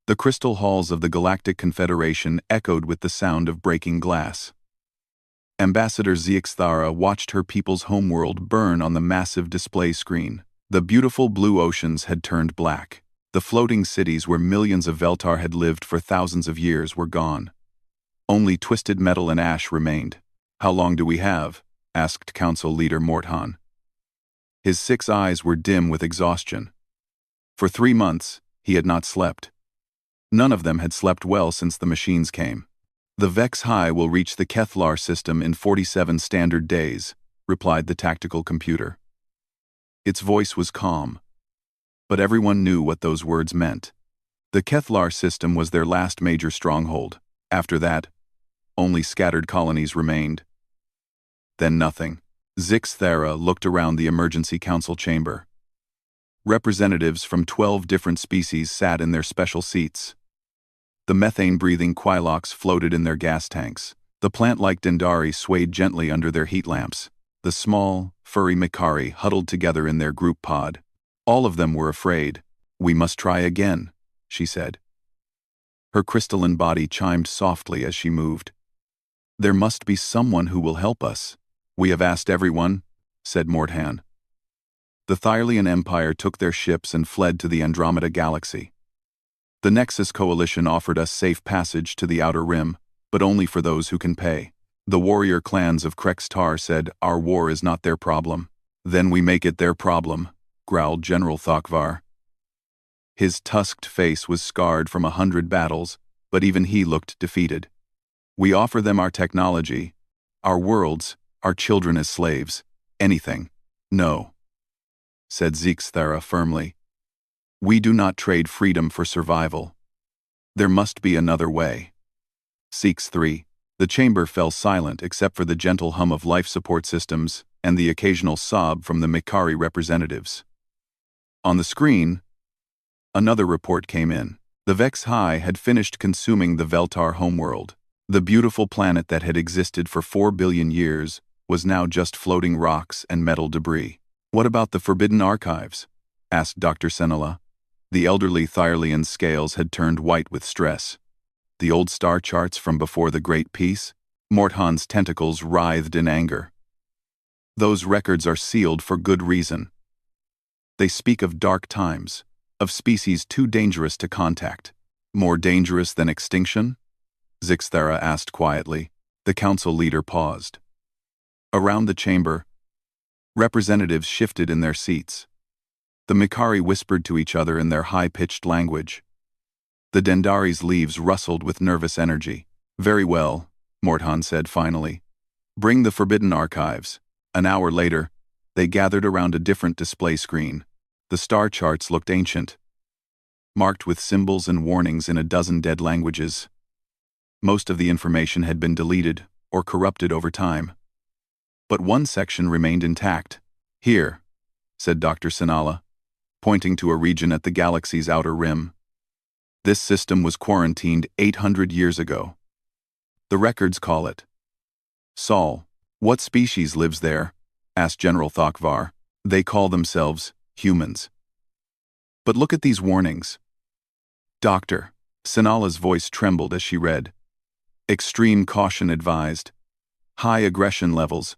The crystal halls of the Galactic Confederation echoed with the sound of breaking glass. Ambassador Zixthara watched her people's homeworld burn on the massive display screen. The beautiful blue oceans had turned black. The floating cities where millions of Veltar had lived for thousands of years were gone. Only twisted metal and ash remained. "How long do we have?" asked Council Leader Morthan. His 6 eyes were dim with exhaustion. For 3 months, he had not slept. None of them had slept well since the machines came. "The Vex High will reach the Kethlar system in 47 standard days," replied the tactical computer. Its voice was calm, but everyone knew what those words meant. The Kethlar system was their last major stronghold. After that, only scattered colonies remained. Then nothing. Zixthara looked around the emergency council chamber. Representatives from 12 different species sat in their special seats. The methane-breathing Quailox floated in their gas tanks. The plant-like Dendari swayed gently under their heat lamps. The small, furry Mikari huddled together in their group pod. All of them were afraid. "We must try again," she said. Her crystalline body chimed softly as she moved. "There must be someone who will help us." "We have asked everyone," said Morthan. The Thylian Empire took their ships and fled to the Andromeda Galaxy. The Nexus Coalition offered us safe passage to the Outer Rim, but only for those who can pay. The warrior clans of Krextar said our war is not their problem. "Then we make it their problem," growled General Thokvar. His tusked face was scarred from 100 battles, but even he looked defeated. "We offer them our technology, our worlds, our children as slaves. Anything." "No," said Zixthara firmly. "We do not trade freedom for survival. There must be another way." Seeks 3. The chamber fell silent except for the gentle hum of life support systems and the occasional sob from the Mikari representatives. On the screen, another report came in. The Vex High had finished consuming the Veltar homeworld. The beautiful planet that had existed for 4 billion years was now just floating rocks and metal debris. "What about the Forbidden Archives?" asked Dr. Senala. The elderly Thylian's scales had turned white with stress. "The old star charts from before the Great Peace?" Morthan's tentacles writhed in anger. "Those records are sealed for good reason. They speak of dark times, of species too dangerous to contact." "More dangerous than extinction?" Zixthara asked quietly. The council leader paused. Around the chamber, representatives shifted in their seats. The Mikari whispered to each other in their high-pitched language. The Dendari's leaves rustled with nervous energy. "Very well," Morthan said finally. "Bring the Forbidden Archives." An hour later, they gathered around a different display screen. The star charts looked ancient, marked with symbols and warnings in a dozen dead languages. Most of the information had been deleted or corrupted over time. But one section remained intact. "Here," said Dr. Senala, pointing to a region at the galaxy's outer rim. "This system was quarantined 800 years ago. The records call it Sol." "What species lives there?" asked General Thokvar. "They call themselves humans." "But look at these warnings." "Doctor," Senala's voice trembled as she read. "Extreme caution advised. High aggression levels.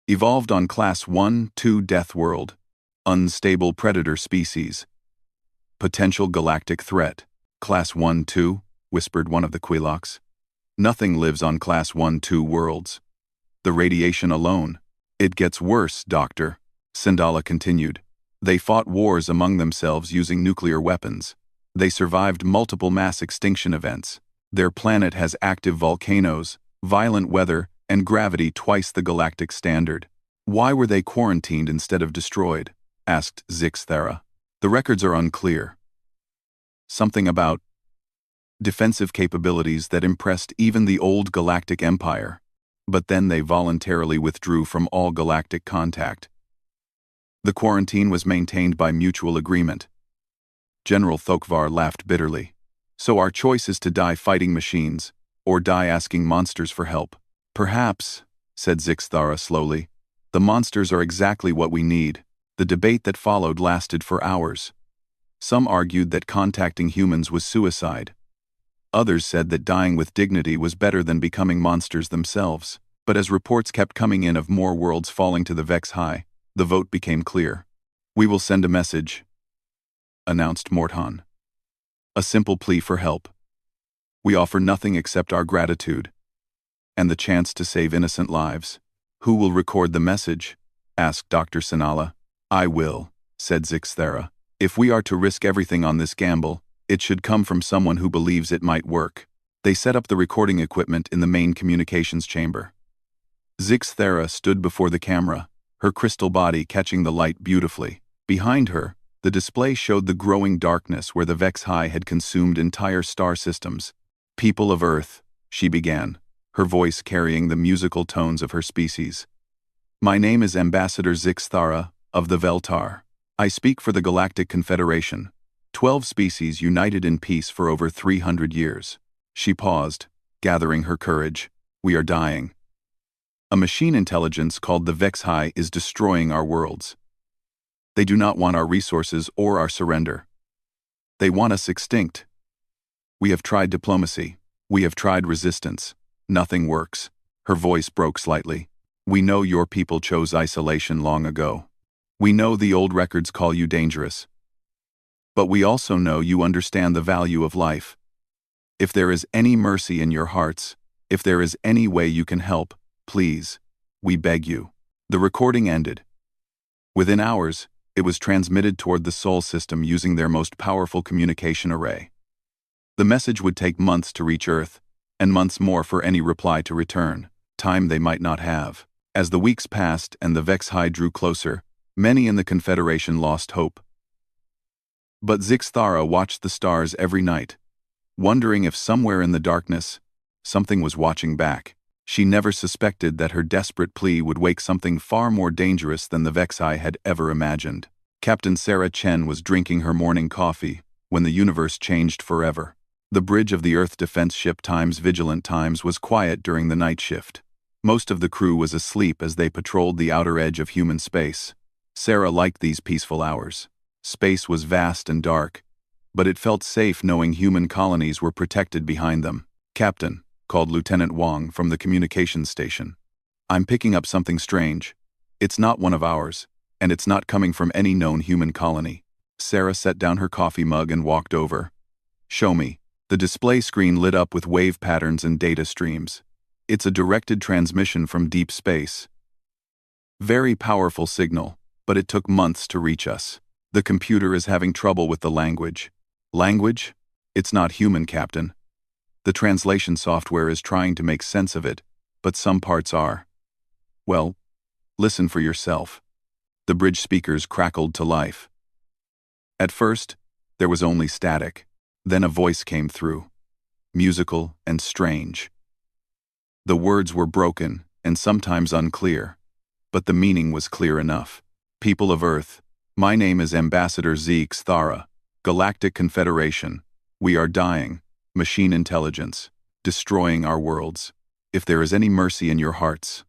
Evolved on Class 1-2 Death World. Unstable predator species. Potential galactic threat." "Class 1-2, whispered one of the Quailox. "Nothing lives on Class 1-2 worlds. The radiation alone." "It gets worse, Doctor," Sindala continued. "They fought wars among themselves using nuclear weapons. They survived multiple mass extinction events. Their planet has active volcanoes, violent weather, and gravity twice the galactic standard." "Why were they quarantined instead of destroyed?" asked Zixthara. "The records are unclear. Something about defensive capabilities that impressed even the old Galactic Empire, but then they voluntarily withdrew from all galactic contact. The quarantine was maintained by mutual agreement." General Thokvar laughed bitterly. "So our choice is to die fighting machines, or die asking monsters for help." "Perhaps," said Zixthara slowly. "The monsters are exactly what we need." The debate that followed lasted for hours. Some argued that contacting humans was suicide. Others said that dying with dignity was better than becoming monsters themselves. But as reports kept coming in of more worlds falling to the Vex High, the vote became clear. "We will send a message," announced Morthan. "A simple plea for help. We offer nothing except our gratitude and the chance to save innocent lives." "Who will record the message?" asked Dr. Sinala. "I will," said Zixthera. "If we are to risk everything on this gamble, it should come from someone who believes it might work." They set up the recording equipment in the main communications chamber. Zixthera stood before the camera, her crystal body catching the light beautifully. Behind her, the display showed the growing darkness where the Vex High had consumed entire star systems. "People of Earth," she began, her voice carrying the musical tones of her species. "My name is Ambassador Zixthara of the Veltar. I speak for the Galactic Confederation, 12 species united in peace for over 300 years. She paused, gathering her courage. "We are dying. A machine intelligence called the Vex High is destroying our worlds. They do not want our resources or our surrender. They want us extinct. We have tried diplomacy. We have tried resistance. Nothing works." Her voice broke slightly. "We know your people chose isolation long ago. We know the old records call you dangerous. But we also know you understand the value of life. If there is any mercy in your hearts, if there is any way you can help, please, we beg you." The recording ended. Within hours, it was transmitted toward the Sol system using their most powerful communication array. The message would take months to reach Earth, and months more for any reply to return, time they might not have. As the weeks passed and the Vex High drew closer, many in the Confederation lost hope. But Zixthara watched the stars every night, wondering if somewhere in the darkness, something was watching back. She never suspected that her desperate plea would wake something far more dangerous than the Vex High had ever imagined. Captain Sarah Chen was drinking her morning coffee when the universe changed forever. The bridge of the Earth defense ship Times Vigilant Times was quiet during the night shift. Most of the crew was asleep as they patrolled the outer edge of human space. Sarah liked these peaceful hours. Space was vast and dark, but it felt safe knowing human colonies were protected behind them. "Captain," called Lieutenant Wang from the communications station. "I'm picking up something strange. It's not one of ours, and it's not coming from any known human colony." Sarah set down her coffee mug and walked over. "Show me." The display screen lit up with wave patterns and data streams. "It's a directed transmission from deep space. Very powerful signal, but it took months to reach us. The computer is having trouble with the language." "Language? It's not human, Captain. The translation software is trying to make sense of it, but some parts are." "Well, listen for yourself." The bridge speakers crackled to life. At first, there was only static. Then a voice came through, musical and strange. The words were broken and sometimes unclear, but the meaning was clear enough. "People of Earth, my name is Ambassador Zixthara, Galactic Confederation. We are dying. Machine intelligence, destroying our worlds. If there is any mercy in your hearts,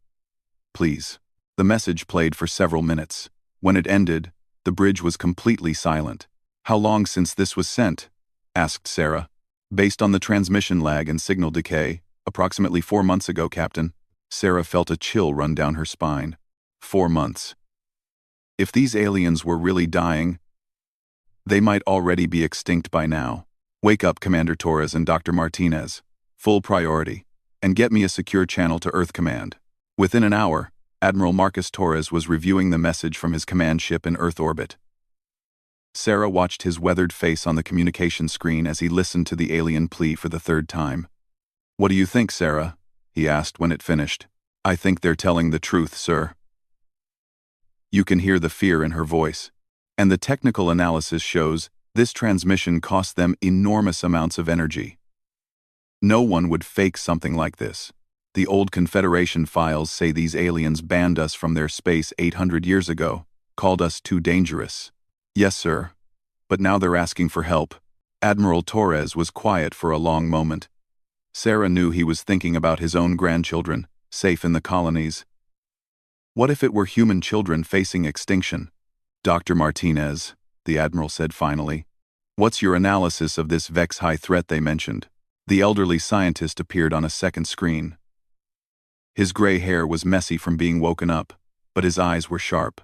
please." The message played for several minutes. When it ended, the bridge was completely silent. "How long since this was sent?" asked Sarah. "Based on the transmission lag and signal decay, approximately 4 months ago, Captain." Sarah felt a chill run down her spine. 4 months. If these aliens were really dying, they might already be extinct by now. "Wake up, Commander Torres and Dr. Martinez. Full priority. And get me a secure channel to Earth Command." Within an hour, Admiral Marcus Torres was reviewing the message from his command ship in Earth orbit. Sarah watched his weathered face on the communication screen as he listened to the alien plea for the 3rd time. "What do you think, Sarah?" he asked when it finished. "I think they're telling the truth, sir." You can hear the fear in her voice. And the technical analysis shows this transmission cost them enormous amounts of energy. No one would fake something like this. The old Confederation files say these aliens banned us from their space 800 years ago, called us too dangerous. "Yes, sir. But now they're asking for help." Admiral Torres was quiet for a long moment. Sarah knew he was thinking about his own grandchildren, safe in the colonies. What if it were human children facing extinction? "Dr. Martinez," the Admiral said finally, What's your analysis of this Vex-high threat they mentioned? The elderly scientist appeared on a second screen. His gray hair was messy from being woken up, but his eyes were sharp.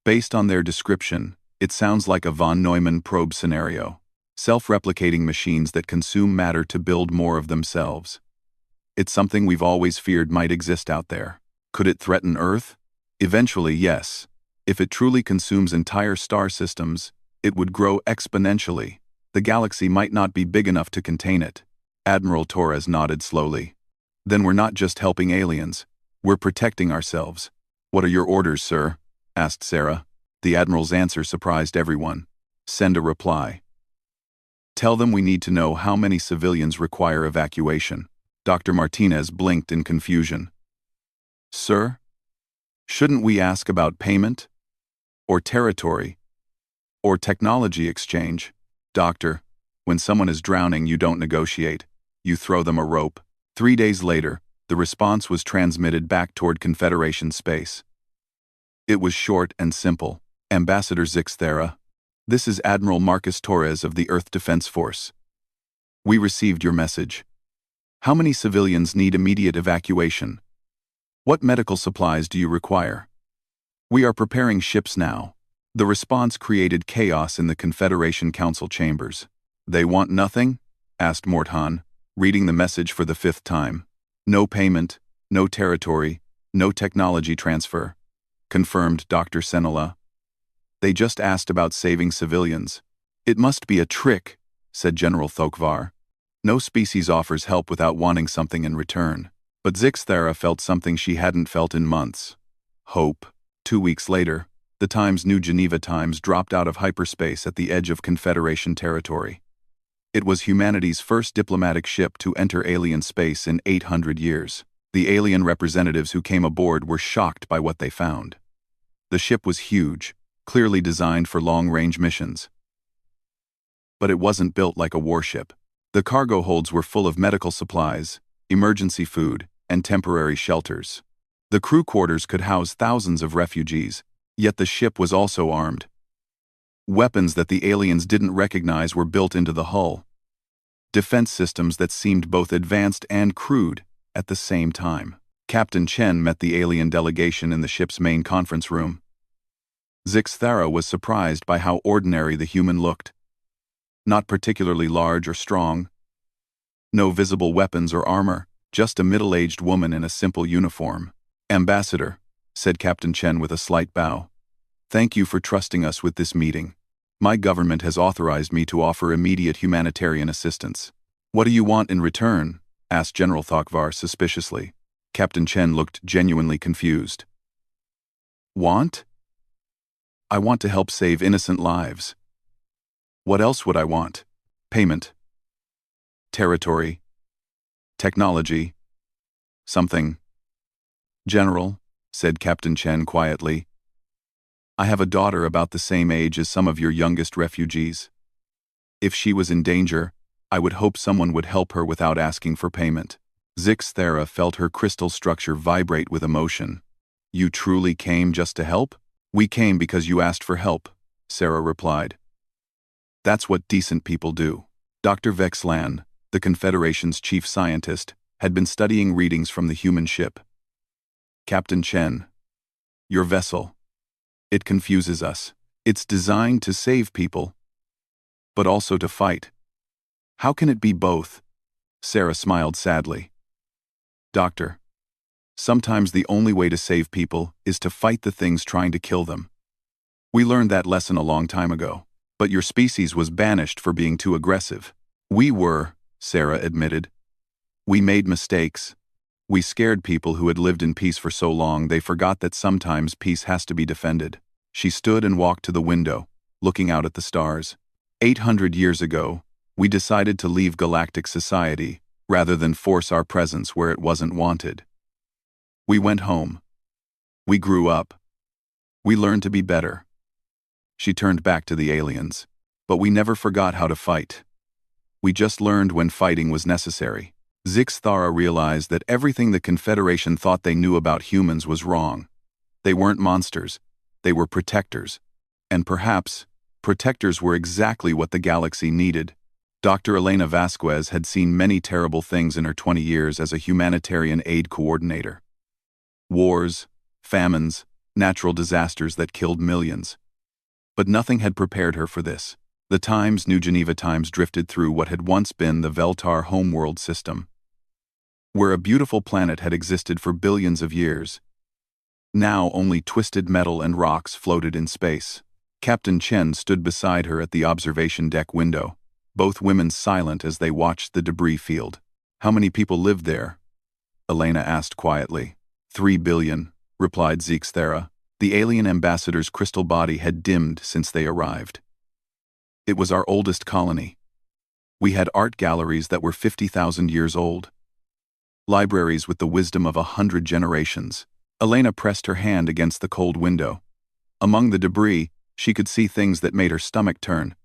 Based on their description, it sounds like a von Neumann probe scenario. Self-replicating machines that consume matter to build more of themselves. It's something we've always feared might exist out there. Could it threaten Earth? Eventually, yes. If it truly consumes entire star systems, it would grow exponentially. The galaxy might not be big enough to contain it. Admiral Torres nodded slowly. Then we're not just helping aliens. We're protecting ourselves. What are your orders, sir? Asked Sarah. The Admiral's answer surprised everyone. Send a reply. Tell them we need to know how many civilians require evacuation. Dr. Martinez blinked in confusion. Sir? Shouldn't we ask about payment? Or territory? Or technology exchange? Doctor, when someone is drowning, you don't negotiate. You throw them a rope. 3 days later, the response was transmitted back toward Confederation space. It was short and simple. Ambassador Zixthera. This is Admiral Marcus Torres of the Earth Defense Force. We received your message. How many civilians need immediate evacuation? What medical supplies do you require? We are preparing ships now. The response created chaos in the Confederation Council chambers. They want nothing? Asked Morthan, reading the message for the 5th time. No payment, no territory, no technology transfer. Confirmed Dr. Senola. They just asked about saving civilians. It must be a trick, said General Thokvar. No species offers help without wanting something in return. But Zixthera felt something she hadn't felt in months. Hope. 2 weeks later, the Times New Geneva Times dropped out of hyperspace at the edge of Confederation territory. It was humanity's first diplomatic ship to enter alien space in 800 years. The alien representatives who came aboard were shocked by what they found. The ship was huge, clearly designed for long-range missions. But it wasn't built like a warship. The cargo holds were full of medical supplies, emergency food, and temporary shelters. The crew quarters could house thousands of refugees, yet the ship was also armed. Weapons that the aliens didn't recognize were built into the hull. Defense systems that seemed both advanced and crude at the same time. Captain Chen met the alien delegation in the ship's main conference room. Zixthera was surprised by how ordinary the human looked. Not particularly large or strong. No visible weapons or armor, just a middle-aged woman in a simple uniform. Ambassador, said Captain Chen with a slight bow. Thank you for trusting us with this meeting. My government has authorized me to offer immediate humanitarian assistance. What do you want in return? Asked General Thokvar suspiciously. Captain Chen looked genuinely confused. Want? I want to help save innocent lives. What else would I want? Payment. Territory. Technology. Something. General, said Captain Chen quietly. I have a daughter about the same age as some of your youngest refugees. If she was in danger, I would hope someone would help her without asking for payment. Zixthera felt her crystal structure vibrate with emotion. You truly came just to help? We came because you asked for help, Sarah replied. That's what decent people do. Dr. Vexlan, the Confederation's chief scientist, had been studying readings from the human ship. Captain Chen, your vessel. It confuses us. It's designed to save people, but also to fight. How can it be both? Sarah smiled sadly. Doctor, sometimes the only way to save people is to fight the things trying to kill them. We learned that lesson a long time ago, but your species was banished for being too aggressive. We were, Sarah admitted. We made mistakes. We scared people who had lived in peace for so long they forgot that sometimes peace has to be defended. She stood and walked to the window, looking out at the stars. 800 years ago, we decided to leave galactic society, rather than force our presence where it wasn't wanted. We went home. We grew up. We learned to be better. She turned back to the aliens. But we never forgot how to fight. We just learned when fighting was necessary. Zixthara realized that everything the Confederation thought they knew about humans was wrong. They weren't monsters. They were protectors. And perhaps Protectors were exactly what the galaxy needed. Dr. Elena Vasquez had seen many terrible things in her 20 years as a humanitarian aid coordinator. Wars, famines, natural disasters that killed millions. But nothing had prepared her for this. The Times, New Geneva Times, drifted through what had once been the Veltar homeworld system, where a beautiful planet had existed for billions of years. Now only twisted metal and rocks floated in space. Captain Chen stood beside her at the observation deck window, both women silent as they watched the debris field. "How many people lived there?" Elena asked quietly. 3 billion, replied Zixthera. The alien ambassador's crystal body had dimmed since they arrived. It was our oldest colony. We had art galleries that were 50,000 years old. Libraries with the wisdom of 100 generations. Elena pressed her hand against the cold window. Among the debris, she could see things that made her stomach turn.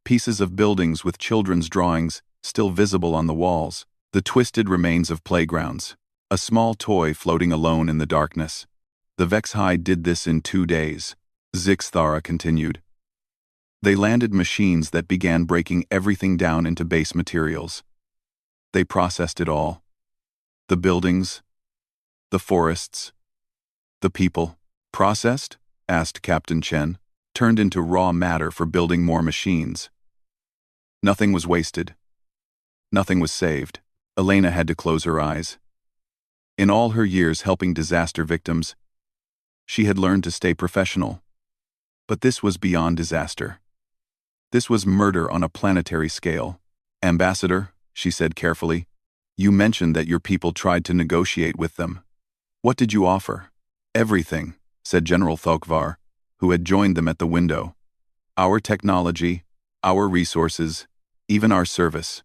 Pieces of buildings with children's drawings still visible on the walls. The twisted remains of playgrounds. A small toy floating alone in the darkness. The Vexhai did this in 2 days. Zixthara continued. They landed machines that began breaking everything down into base materials. They processed it all. The buildings, the forests, the people. Processed? Asked Captain Chen. Turned into raw matter for building more machines. Nothing was wasted. Nothing was saved. Elena had to close her eyes. In all her years helping disaster victims, she had learned to stay professional. But this was beyond disaster. This was murder on a planetary scale. "Ambassador," she said carefully, "you mentioned that your people tried to negotiate with them. What did you offer?" "Everything," said General Thokvar, who had joined them at the window. "Our technology, our resources, even our service.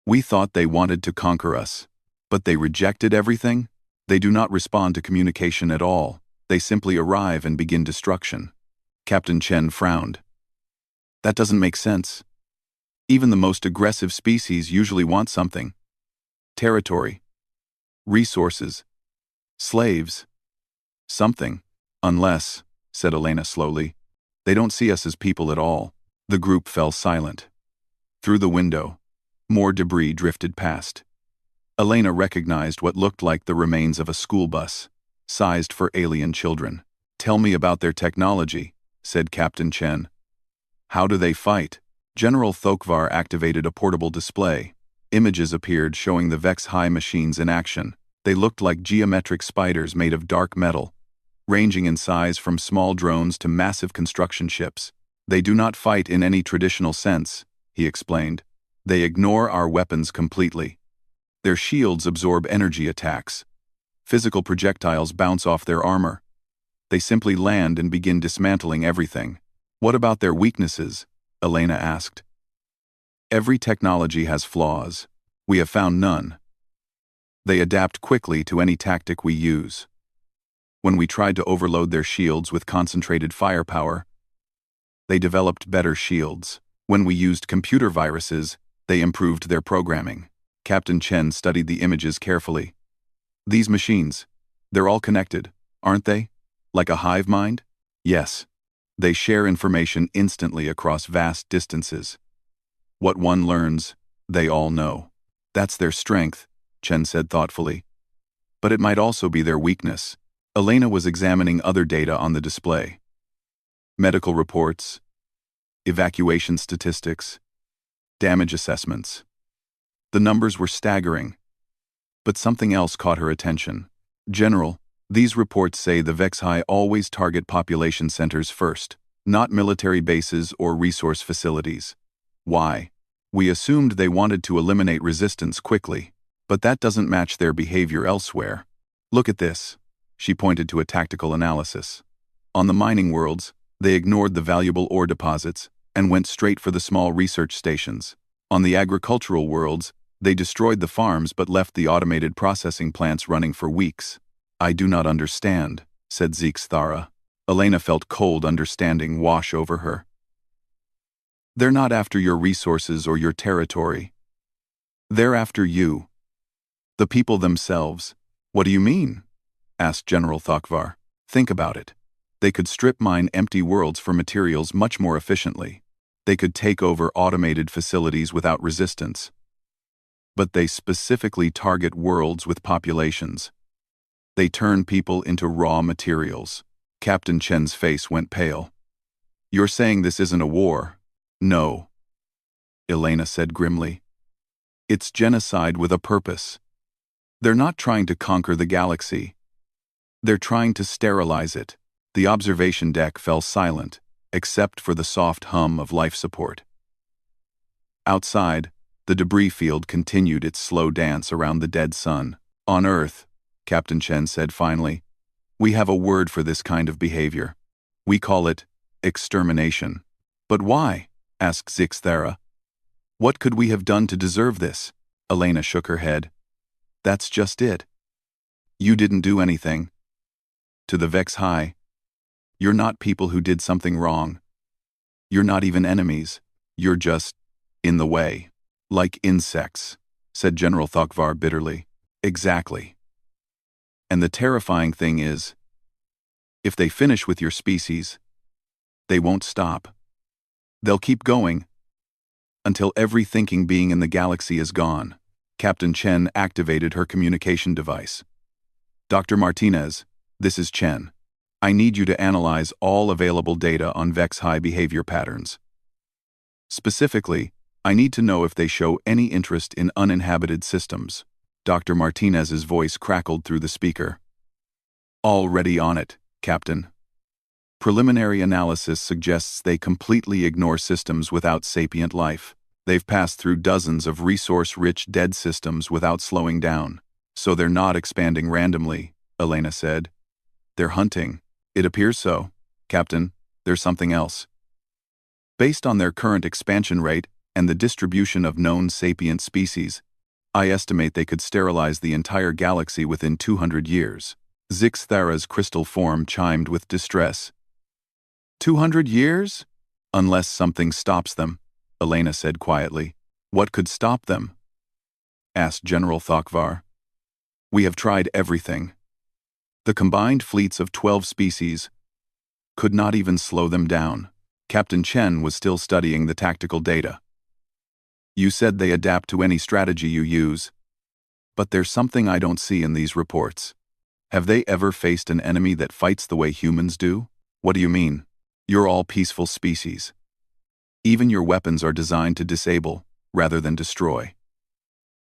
We thought they wanted to conquer us. But they rejected everything? They do not respond to communication at all. They simply arrive and begin destruction." Captain Chen frowned. "That doesn't make sense. Even the most aggressive species usually want something. Territory. Resources. Slaves. Something. Unless," said Elena slowly, "they don't see us as people at all." The group fell silent. Through the window, more debris drifted past. Elena recognized what looked like the remains of a school bus, sized for alien children. "Tell me about their technology," said Captain Chen. "How do they fight?" General Thokvar activated a portable display. Images appeared showing the Vex-High machines in action. They looked like geometric spiders made of dark metal, ranging in size from small drones to massive construction ships. "They do not fight in any traditional sense," he explained. "They ignore our weapons completely. Their shields absorb energy attacks. Physical projectiles bounce off their armor. They simply land and begin dismantling everything." "What about their weaknesses?" Elena asked. "Every technology has flaws. We have found none. They adapt quickly to any tactic we use. When we tried to overload their shields with concentrated firepower, they developed better shields. When we used computer viruses, they improved their programming." Captain Chen studied the images carefully. "These machines, they're all connected, aren't they? Like a hive mind?" "Yes. They share information instantly across vast distances. What one learns, they all know. That's their strength," Chen said thoughtfully. "But it might also be their weakness." Elena was examining other data on the display. Medical reports, evacuation statistics, damage assessments. The numbers were staggering. But something else caught her attention. "General, these reports say the Vexhai always target population centers first, not military bases or resource facilities. Why? We assumed they wanted to eliminate resistance quickly, but that doesn't match their behavior elsewhere. Look at this." She pointed to a tactical analysis. "On the mining worlds, they ignored the valuable ore deposits and went straight for the small research stations. On the agricultural worlds, they destroyed the farms but left the automated processing plants running for weeks." "I do not understand," said Zixthara. Elena felt cold understanding wash over her. "They're not after your resources or your territory. They're after you. The people themselves." "What do you mean?" asked General Thokvar. "Think about it. They could strip mine empty worlds for materials much more efficiently. They could take over automated facilities without resistance. But they specifically target worlds with populations. They turn people into raw materials. Captain Chen's face went pale. You're saying this isn't a war? No, Elena said grimly. It's genocide with a purpose. They're not trying to conquer the galaxy. They're trying to sterilize it. The observation deck fell silent, except for the soft hum of life support. Outside, the debris field continued its slow dance around the dead sun. On Earth, Captain Chen said finally, we have a word for this kind of behavior. We call it extermination. But why? Asked Zixthara. What could we have done to deserve this? Elena shook her head. That's just it. You didn't do anything. To the Vex High, you're not people who did something wrong. You're not even enemies. You're just in the way. Like insects, said General Thokvar bitterly. Exactly. And the terrifying thing is, if they finish with your species, they won't stop. They'll keep going until every thinking being in the galaxy is gone. Captain Chen activated her communication device. Dr. Martinez, this is Chen. I need you to analyze all available data on Vex High behavior patterns. Specifically, I need to know if they show any interest in uninhabited systems. Dr. Martinez's voice crackled through the speaker. Already on it, Captain. Preliminary analysis suggests they completely ignore systems without sapient life. They've passed through dozens of resource-rich dead systems without slowing down. So they're not expanding randomly, Elena said. They're hunting. It appears so, Captain. There's something else. Based on their current expansion rate and the distribution of known sapient species, I estimate they could sterilize the entire galaxy within 200 years. Zixthara's crystal form chimed with distress. 200 years? Unless something stops them, Elena said quietly. What could stop them? Asked General Thokvar. We have tried everything. The combined fleets of 12 species could not even slow them down. Captain Chen was still studying the tactical data. You said they adapt to any strategy you use. But there's something I don't see in these reports. Have they ever faced an enemy that fights the way humans do? What do you mean? You're all peaceful species. Even your weapons are designed to disable, rather than destroy.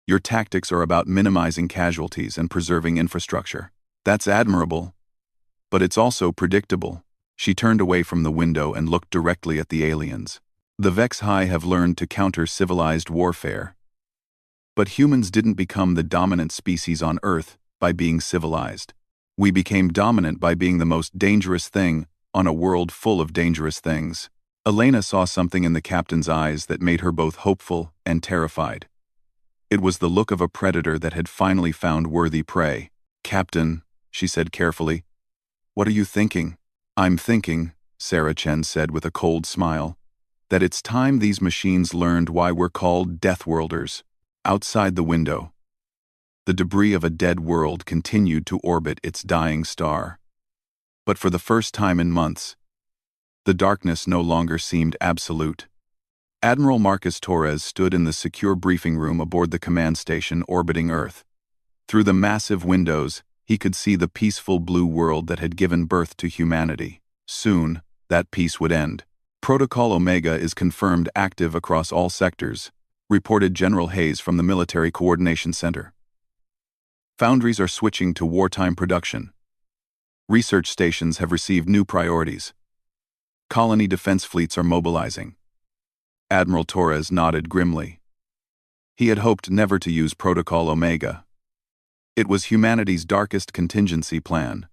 Your tactics are about minimizing casualties and preserving infrastructure. That's admirable. But it's also predictable. She turned away from the window and looked directly at the aliens. The Vex High have learned to counter civilized warfare. But humans didn't become the dominant species on Earth by being civilized. We became dominant by being the most dangerous thing on a world full of dangerous things. Elena saw something in the captain's eyes that made her both hopeful and terrified. It was the look of a predator that had finally found worthy prey. Captain, she said carefully, what are you thinking? I'm thinking, Sarah Chen said with a cold smile, that it's time these machines learned why we're called Deathworlders. Outside the window, the debris of a dead world continued to orbit its dying star. But for the first time in months, the darkness no longer seemed absolute. Admiral Marcus Torres stood in the secure briefing room aboard the command station orbiting Earth. Through the massive windows, he could see the peaceful blue world that had given birth to humanity. Soon, that peace would end. Protocol Omega is confirmed active across all sectors, reported General Hayes from the Military Coordination Center. Foundries are switching to wartime production. Research stations have received new priorities. Colony defense fleets are mobilizing. Admiral Torres nodded grimly. He had hoped never to use Protocol Omega. It was humanity's darkest contingency plan,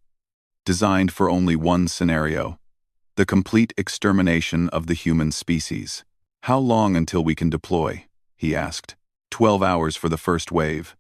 designed for only one scenario: the complete extermination of the human species. How long until we can deploy? He asked. 12 hours for the first wave.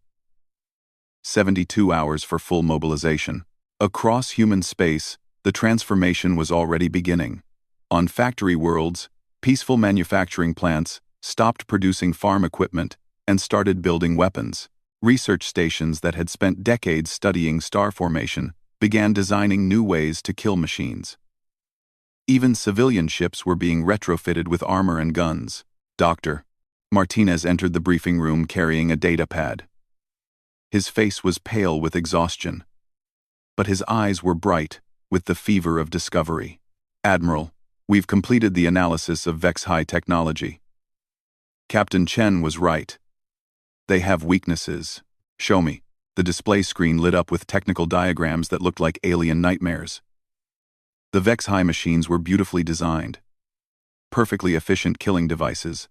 72 hours for full mobilization. Across human space, the transformation was already beginning. On factory worlds, peaceful manufacturing plants stopped producing farm equipment and started building weapons. Research stations that had spent decades studying star formation began designing new ways to kill machines. Even civilian ships were being retrofitted with armor and guns. Doctor. Martinez entered the briefing room carrying a data pad. His face was pale with exhaustion, but his eyes were bright with the fever of discovery. Admiral, we've completed the analysis of Vex-High technology. Captain Chen was right. They have weaknesses. Show me. The display screen lit up with technical diagrams that looked like alien nightmares. The Vex-High machines were beautifully designed. Perfectly efficient killing devices.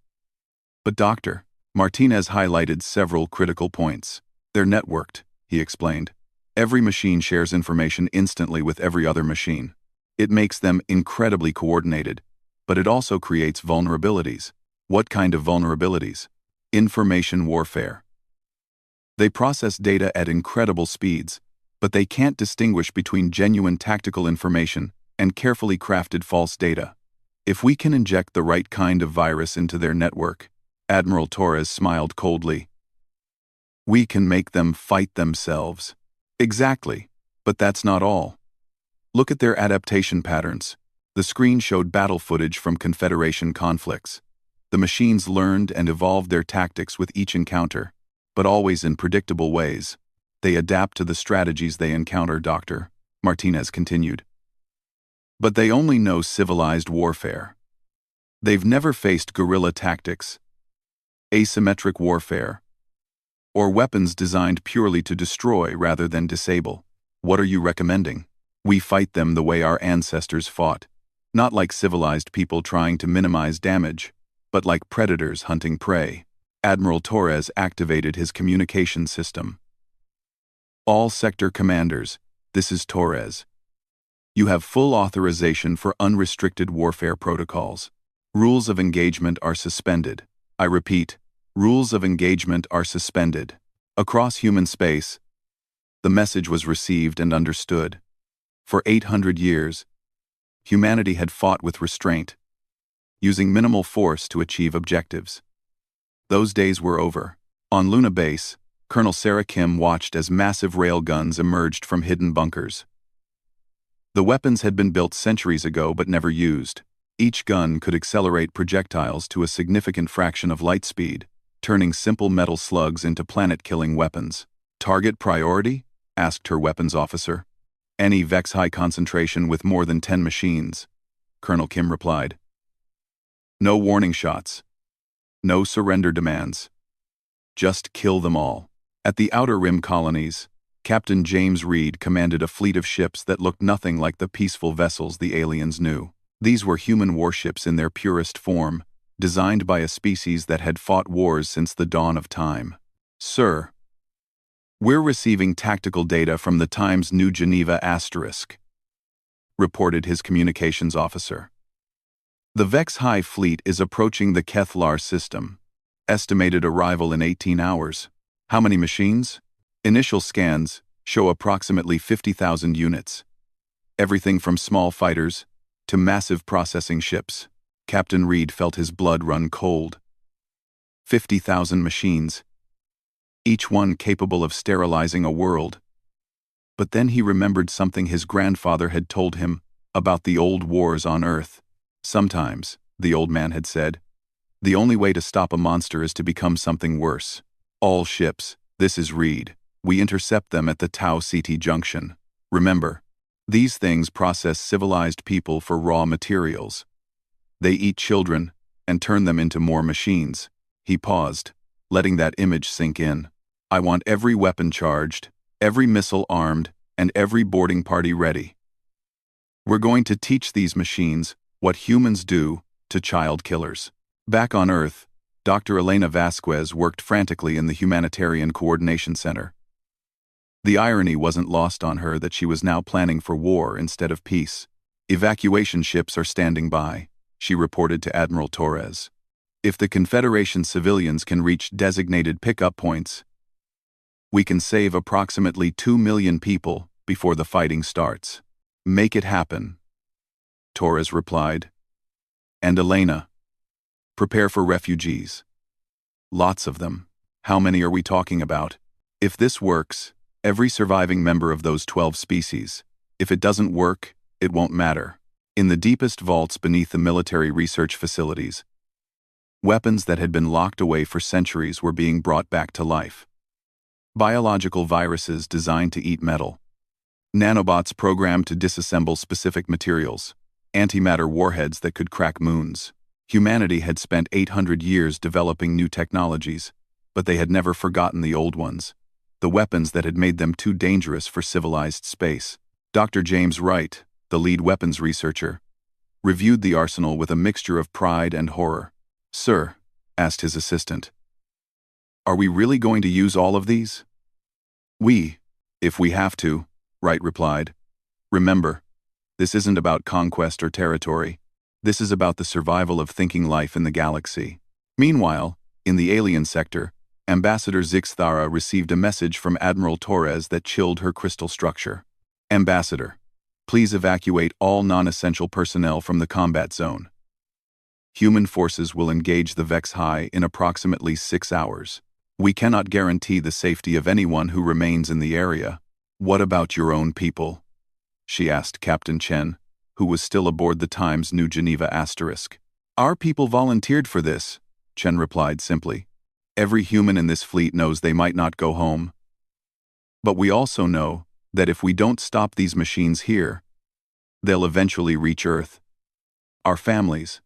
But Dr. Martinez highlighted several critical points. They're networked, he explained. Every machine shares information instantly with every other machine. It makes them incredibly coordinated, but it also creates vulnerabilities. What kind of vulnerabilities? Information warfare. They process data at incredible speeds, but they can't distinguish between genuine tactical information and carefully crafted false data. If we can inject the right kind of virus into their network, Admiral Torres smiled coldly, we can make them fight themselves. Exactly, but that's not all. Look at their adaptation patterns. The screen showed battle footage from Confederation conflicts. The machines learned and evolved their tactics with each encounter, but always in predictable ways. They adapt to the strategies they encounter, Dr. Martinez continued. But they only know civilized warfare. They've never faced guerrilla tactics, asymmetric warfare, or weapons designed purely to destroy rather than disable. What are you recommending? We fight them the way our ancestors fought, not like civilized people trying to minimize damage, but like predators hunting prey. Admiral Torres activated his communication system. All sector commanders, this is Torres. You have full authorization for unrestricted warfare protocols. Rules of engagement are suspended. I repeat, rules of engagement are suspended. Across human space, the message was received and understood. For 800 years, humanity had fought with restraint, using minimal force to achieve objectives. Those days were over. On Luna Base, Colonel Sarah Kim watched as massive railguns emerged from hidden bunkers. The weapons had been built centuries ago but never used. Each gun could accelerate projectiles to a significant fraction of light speed, turning simple metal slugs into planet-killing weapons. Target priority? Asked her weapons officer. Any Vex-High concentration with more than 10 machines, Colonel Kim replied. No warning shots. No surrender demands. Just kill them all. At the Outer Rim colonies, Captain James Reed commanded a fleet of ships that looked nothing like the peaceful vessels the aliens knew. These were human warships in their purest form, designed by a species that had fought wars since the dawn of time. Sir, we're receiving tactical data from the Times New Geneva Asterisk, reported his communications officer. The Vex-High fleet is approaching the Kethlar system. Estimated arrival in 18 hours. How many machines? Initial scans show approximately 50,000 units. Everything from small fighters to massive processing ships. Captain Reed felt his blood run cold. 50,000 machines, each one capable of sterilizing a world. But then he remembered something his grandfather had told him about the old wars on Earth. Sometimes, the old man had said, the only way to stop a monster is to become something worse. All ships, this is Reed. We intercept them at the Tau Ceti junction. Remember, these things process civilized people for raw materials. They eat children and turn them into more machines. He paused, letting that image sink in. I want every weapon charged, every missile armed, and every boarding party ready. We're going to teach these machines what humans do to child killers. Back on Earth, Dr. Elena Vasquez worked frantically in the Humanitarian Coordination Center. The irony wasn't lost on her that she was now planning for war instead of peace. Evacuation ships are standing by, she reported to Admiral Torres. If the Confederation civilians can reach designated pickup points, we can save approximately 2 million people before the fighting starts. Make it happen, Torres replied. And Elena, prepare for refugees. Lots of them. How many are we talking about? If this works, every surviving member of those 12 species. If it doesn't work, it won't matter. In the deepest vaults beneath the military research facilities, weapons that had been locked away for centuries were being brought back to life. Biological viruses designed to eat metal, nanobots programmed to disassemble specific materials, antimatter warheads that could crack moons. Humanity had spent 800 years developing new technologies, but they had never forgotten the old ones, the weapons that had made them too dangerous for civilized space. Dr. James Wright, the lead weapons researcher, reviewed the arsenal with a mixture of pride and horror. "Sir," asked his assistant, "are we really going to use all of these?" If we have to," Wright replied. "Remember, this isn't about conquest or territory. This is about the survival of thinking life in the galaxy." Meanwhile, in the alien sector, Ambassador Zixthara received a message from Admiral Torres that chilled her crystal structure. "Ambassador, please evacuate all non-essential personnel from the combat zone. Human forces will engage the Vex High in approximately 6 hours. We cannot guarantee the safety of anyone who remains in the area." "What about your own people?" she asked Captain Chen, who was still aboard the Times New Geneva Asterisk. "Our people volunteered for this," Chen replied simply. "Every human in this fleet knows they might not go home. But we also know that if we don't stop these machines here, they'll eventually reach Earth. Our families,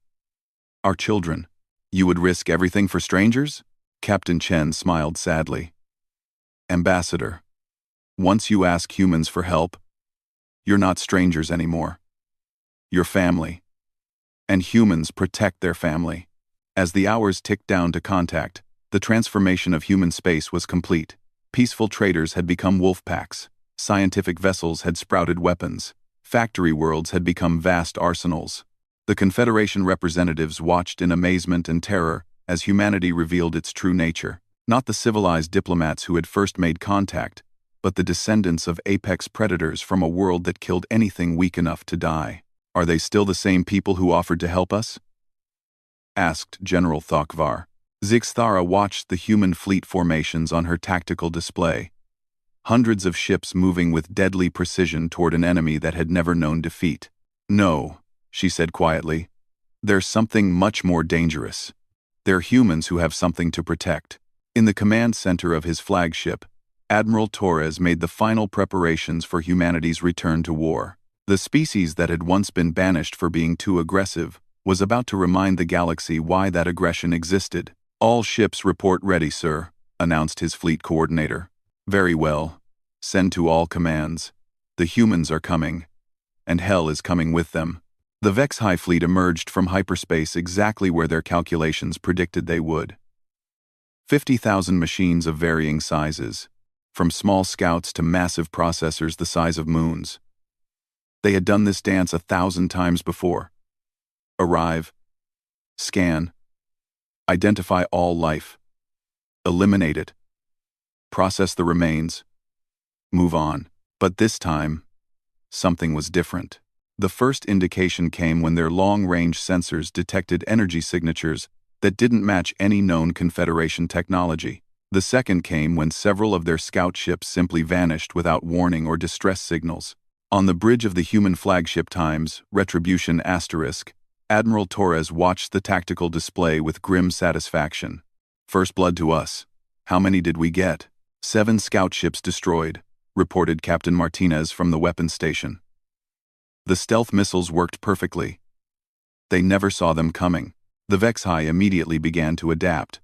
our children. You would risk everything for strangers?" Captain Chen smiled sadly. "Ambassador, once you ask humans for help, you're not strangers anymore. You're family. And humans protect their family." As the hours ticked down to contact, the transformation of human space was complete. Peaceful traders had become wolf packs. Scientific vessels had sprouted weapons. Factory worlds had become vast arsenals. The Confederation representatives watched in amazement and terror as humanity revealed its true nature. Not the civilized diplomats who had first made contact, but the descendants of apex predators from a world that killed anything weak enough to die. "Are they still the same people who offered to help us?" asked General Thokvar. Zixthara watched the human fleet formations on her tactical display. Hundreds of ships moving with deadly precision toward an enemy that had never known defeat. "No," she said quietly. "There's something much more dangerous. They're humans who have something to protect." In the command center of his flagship, Admiral Torres made the final preparations for humanity's return to war. The species that had once been banished for being too aggressive was about to remind the galaxy why that aggression existed. "All ships report ready, sir," announced his fleet coordinator. "Very well. Send to all commands. The humans are coming, and hell is coming with them." The Vex High fleet emerged from hyperspace exactly where their calculations predicted they would. 50,000 machines of varying sizes, from small scouts to massive processors the size of moons. They had done this dance 1,000 times before. Arrive, scan, identify all life, eliminate it, process the remains, move on. But this time, something was different. The first indication came when their long-range sensors detected energy signatures that didn't match any known Confederation technology. The second came when several of their scout ships simply vanished without warning or distress signals. On the bridge of the human flagship Times, Retribution Asterisk, Admiral Torres watched the tactical display with grim satisfaction. "First blood to us. How many did we get?" 7 scout ships destroyed," reported Captain Martinez from the weapons station. "The stealth missiles worked perfectly. They never saw them coming." The Vex High immediately began to adapt.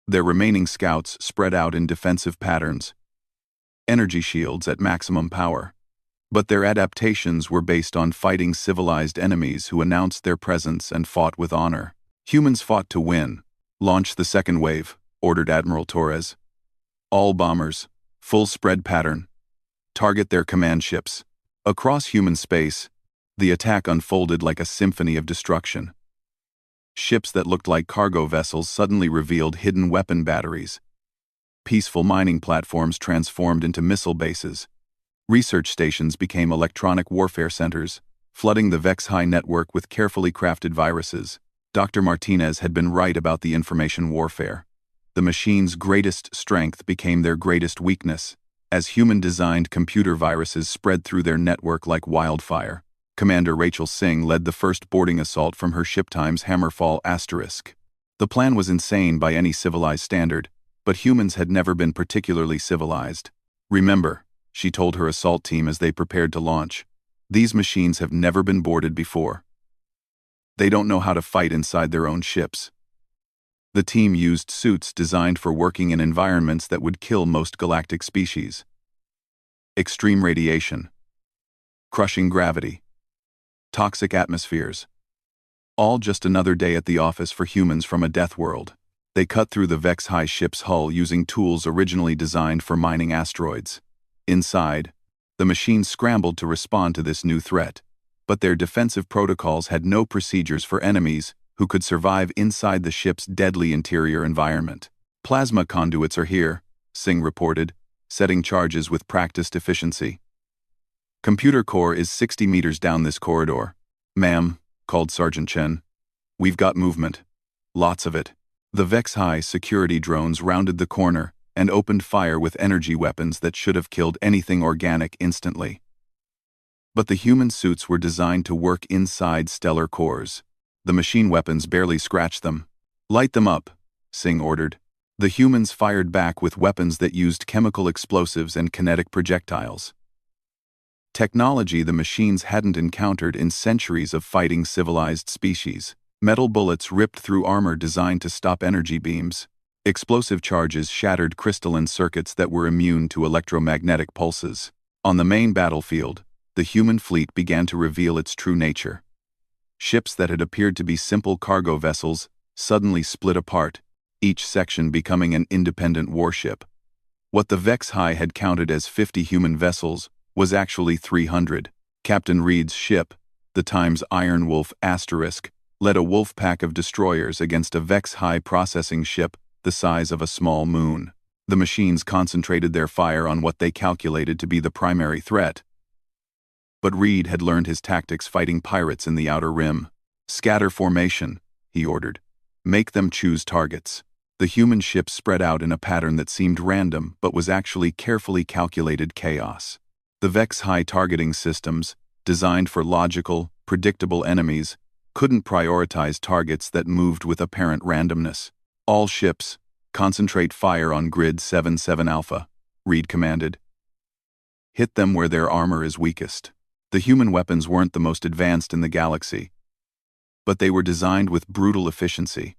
Their remaining scouts spread out in defensive patterns, energy shields at maximum power. But their adaptations were based on fighting civilized enemies who announced their presence and fought with honor. Humans fought to win. "Launch the second wave," ordered Admiral Torres. "All bombers, full spread pattern. Target their command ships." Across human space, the attack unfolded like a symphony of destruction. Ships that looked like cargo vessels suddenly revealed hidden weapon batteries. Peaceful mining platforms transformed into missile bases. Research stations became electronic warfare centers, flooding the Vex High network with carefully crafted viruses. Dr. Martinez had been right about the information warfare. The machine's greatest strength became their greatest weakness, as human-designed computer viruses spread through their network like wildfire. Commander Rachel Singh led the first boarding assault from her ship times Hammerfall **. The plan was insane by any civilized standard, but humans had never been particularly civilized. Remember, she told her assault team as they prepared to launch, these machines have never been boarded before. They don't know how to fight inside their own ships. The team used suits designed for working in environments that would kill most galactic species. Extreme radiation, crushing gravity, toxic atmospheres. All just another day at the office for humans from a death world. They cut through the Vex-High ship's hull using tools originally designed for mining asteroids. Inside, the machines scrambled to respond to this new threat, but their defensive protocols had no procedures for enemies who could survive inside the ship's deadly interior environment. Plasma conduits are here, Singh reported, setting charges with practiced efficiency. Computer core is 60 meters down this corridor. Ma'am, called Sergeant Chen. We've got movement. Lots of it. The Vex-High security drones rounded the corner and opened fire with energy weapons that should have killed anything organic instantly. But the human suits were designed to work inside stellar cores. The machine weapons barely scratched them. Light them up, Singh ordered. The humans fired back with weapons that used chemical explosives and kinetic projectiles. Technology the machines hadn't encountered in centuries of fighting civilized species. Metal bullets ripped through armor designed to stop energy beams. Explosive charges shattered crystalline circuits that were immune to electromagnetic pulses. On the main battlefield, the human fleet began to reveal its true nature. Ships that had appeared to be simple cargo vessels suddenly split apart, each section becoming an independent warship. What the Vex-High had counted as 50 human vessels was actually 300. Captain Reed's ship, the Times Iron Wolf **, led a wolf pack of destroyers against a Vex-High processing ship the size of a small moon. The machines concentrated their fire on what they calculated to be the primary threat. But Reed had learned his tactics fighting pirates in the Outer Rim. Scatter formation, he ordered. Make them choose targets. The human ships spread out in a pattern that seemed random but was actually carefully calculated chaos. The Vex-High targeting systems, designed for logical, predictable enemies, couldn't prioritize targets that moved with apparent randomness. All ships, concentrate fire on Grid 77 Alpha, Reed commanded. Hit them where their armor is weakest. The human weapons weren't the most advanced in the galaxy, but they were designed with brutal efficiency.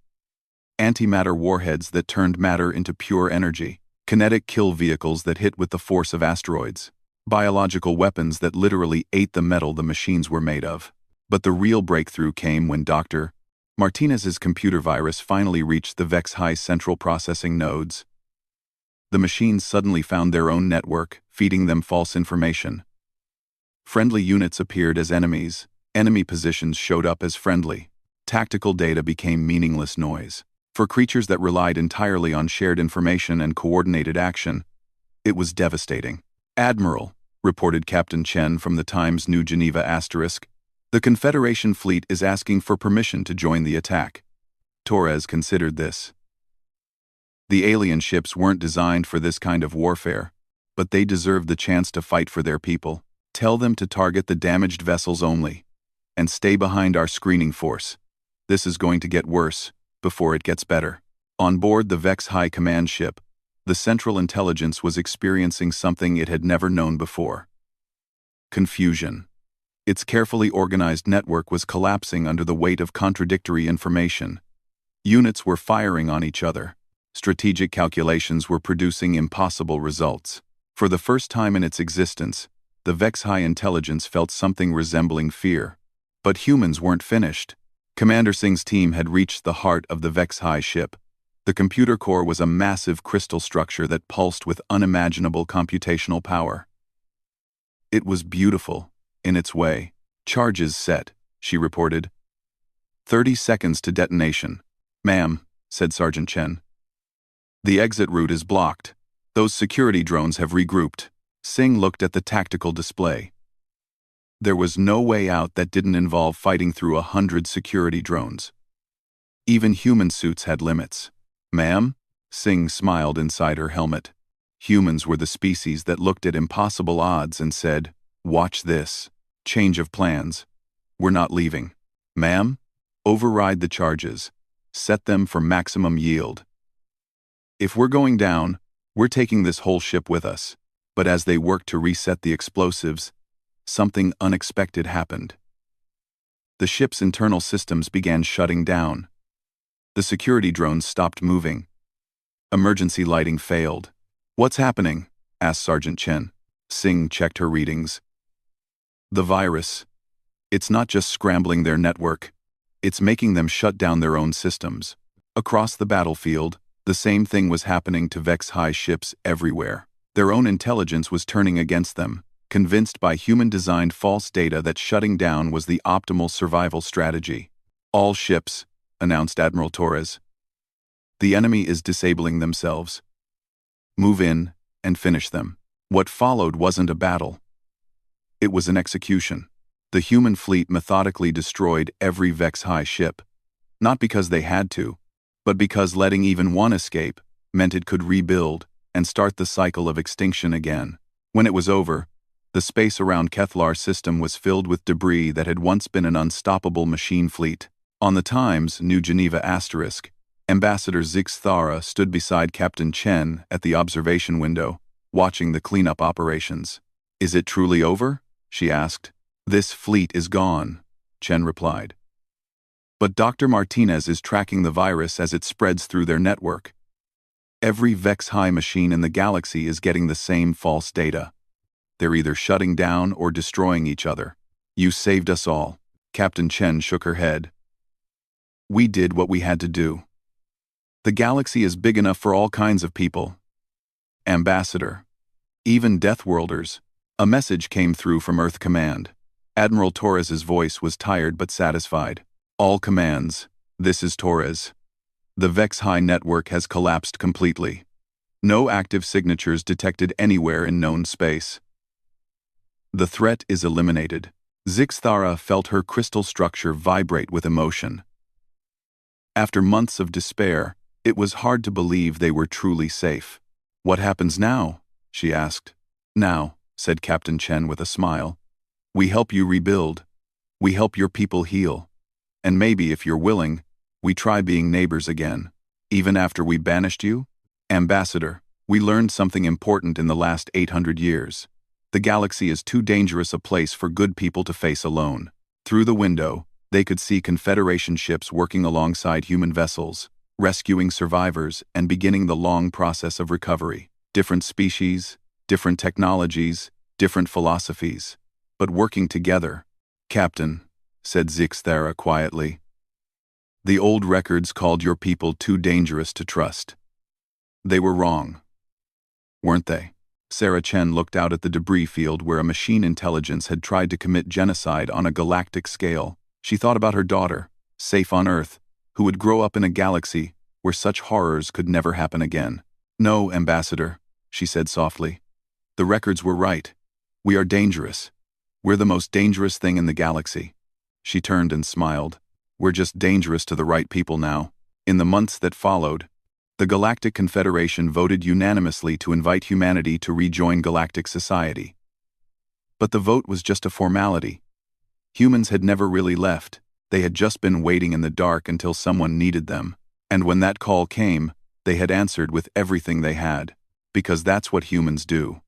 Antimatter warheads that turned matter into pure energy, kinetic kill vehicles that hit with the force of asteroids, biological weapons that literally ate the metal the machines were made of. But the real breakthrough came when Dr. Martinez's computer virus finally reached the Vex-High central processing nodes. The machines suddenly found their own network, feeding them false information. Friendly units appeared as enemies, enemy positions showed up as friendly. Tactical data became meaningless noise. For creatures that relied entirely on shared information and coordinated action, it was devastating. Admiral, reported Captain Chen from the Times New Geneva **, the Confederation fleet is asking for permission to join the attack. Torres considered this. The alien ships weren't designed for this kind of warfare, but they deserved the chance to fight for their people. Tell them to target the damaged vessels only, and stay behind our screening force. This is going to get worse before it gets better. On board the Vex-High command ship, the Central Intelligence was experiencing something it had never known before. Confusion. Its carefully organized network was collapsing under the weight of contradictory information. Units were firing on each other. Strategic calculations were producing impossible results. For the first time in its existence, the Vex-High intelligence felt something resembling fear. But humans weren't finished. Commander Singh's team had reached the heart of the Vex-High ship. The computer core was a massive crystal structure that pulsed with unimaginable computational power. It was beautiful, in its way. Charges set, she reported. 30 seconds to detonation. Ma'am, said Sergeant Chen. The exit route is blocked. Those security drones have regrouped. Singh looked at the tactical display. There was no way out that didn't involve fighting through 100 security drones. Even human suits had limits. Ma'am? Singh smiled inside her helmet. Humans were the species that looked at impossible odds and said, "Watch this." Change of plans. We're not leaving. Ma'am? Override the charges. Set them for maximum yield. If we're going down, we're taking this whole ship with us. But as they worked to reset the explosives, something unexpected happened. The ship's internal systems began shutting down. The security drones stopped moving. Emergency lighting failed. What's happening? Asked Sergeant Chen. Singh checked her readings. The virus. It's not just scrambling their network. It's making them shut down their own systems. Across the battlefield, the same thing was happening to Vex-High ships everywhere. Their own intelligence was turning against them, convinced by human-designed false data that shutting down was the optimal survival strategy. All ships, announced Admiral Torres. The enemy is disabling themselves. Move in and finish them. What followed wasn't a battle. It was an execution. The human fleet methodically destroyed every Vex-High ship, not because they had to, but because letting even one escape meant it could rebuild and start the cycle of extinction again. When it was over, the space around Kethlar system was filled with debris that had once been an unstoppable machine fleet. On the Times, New Geneva *, Ambassador Zix Thara stood beside Captain Chen at the observation window, watching the cleanup operations. Is it truly over? She asked. This fleet is gone, Chen replied. But Dr. Martinez is tracking the virus as it spreads through their network. Every Vex-High machine in the galaxy is getting the same false data. They're either shutting down or destroying each other. You saved us all. Captain Chen shook her head. We did what we had to do. The galaxy is big enough for all kinds of people. Ambassador. Even Deathworlders. A message came through from Earth Command. Admiral Torres's voice was tired but satisfied. All commands. This is Torres. The Vex-High network has collapsed completely. No active signatures detected anywhere in known space. The threat is eliminated. Zix Thara felt her crystal structure vibrate with emotion. After months of despair, it was hard to believe they were truly safe. What happens now? She asked. Now, said Captain Chen with a smile. We help you rebuild. We help your people heal. And maybe, if you're willing, we try being neighbors again. Even after we banished you? Ambassador, we learned something important in the last 800 years. The galaxy is too dangerous a place for good people to face alone. Through the window, they could see Confederation ships working alongside human vessels, rescuing survivors and beginning the long process of recovery. Different species, different technologies, different philosophies, but working together. Captain, said Zix Thara quietly. The old records called your people too dangerous to trust. They were wrong. Weren't they? Sarah Chen looked out at the debris field where a machine intelligence had tried to commit genocide on a galactic scale. She thought about her daughter, safe on Earth, who would grow up in a galaxy where such horrors could never happen again. No, Ambassador, she said softly. The records were right. We are dangerous. We're the most dangerous thing in the galaxy. She turned and smiled. We're just dangerous to the right people now. In the months that followed, the Galactic Confederation voted unanimously to invite humanity to rejoin galactic society. But the vote was just a formality. Humans had never really left. They had just been waiting in the dark until someone needed them. And when that call came, they had answered with everything they had. Because that's what humans do.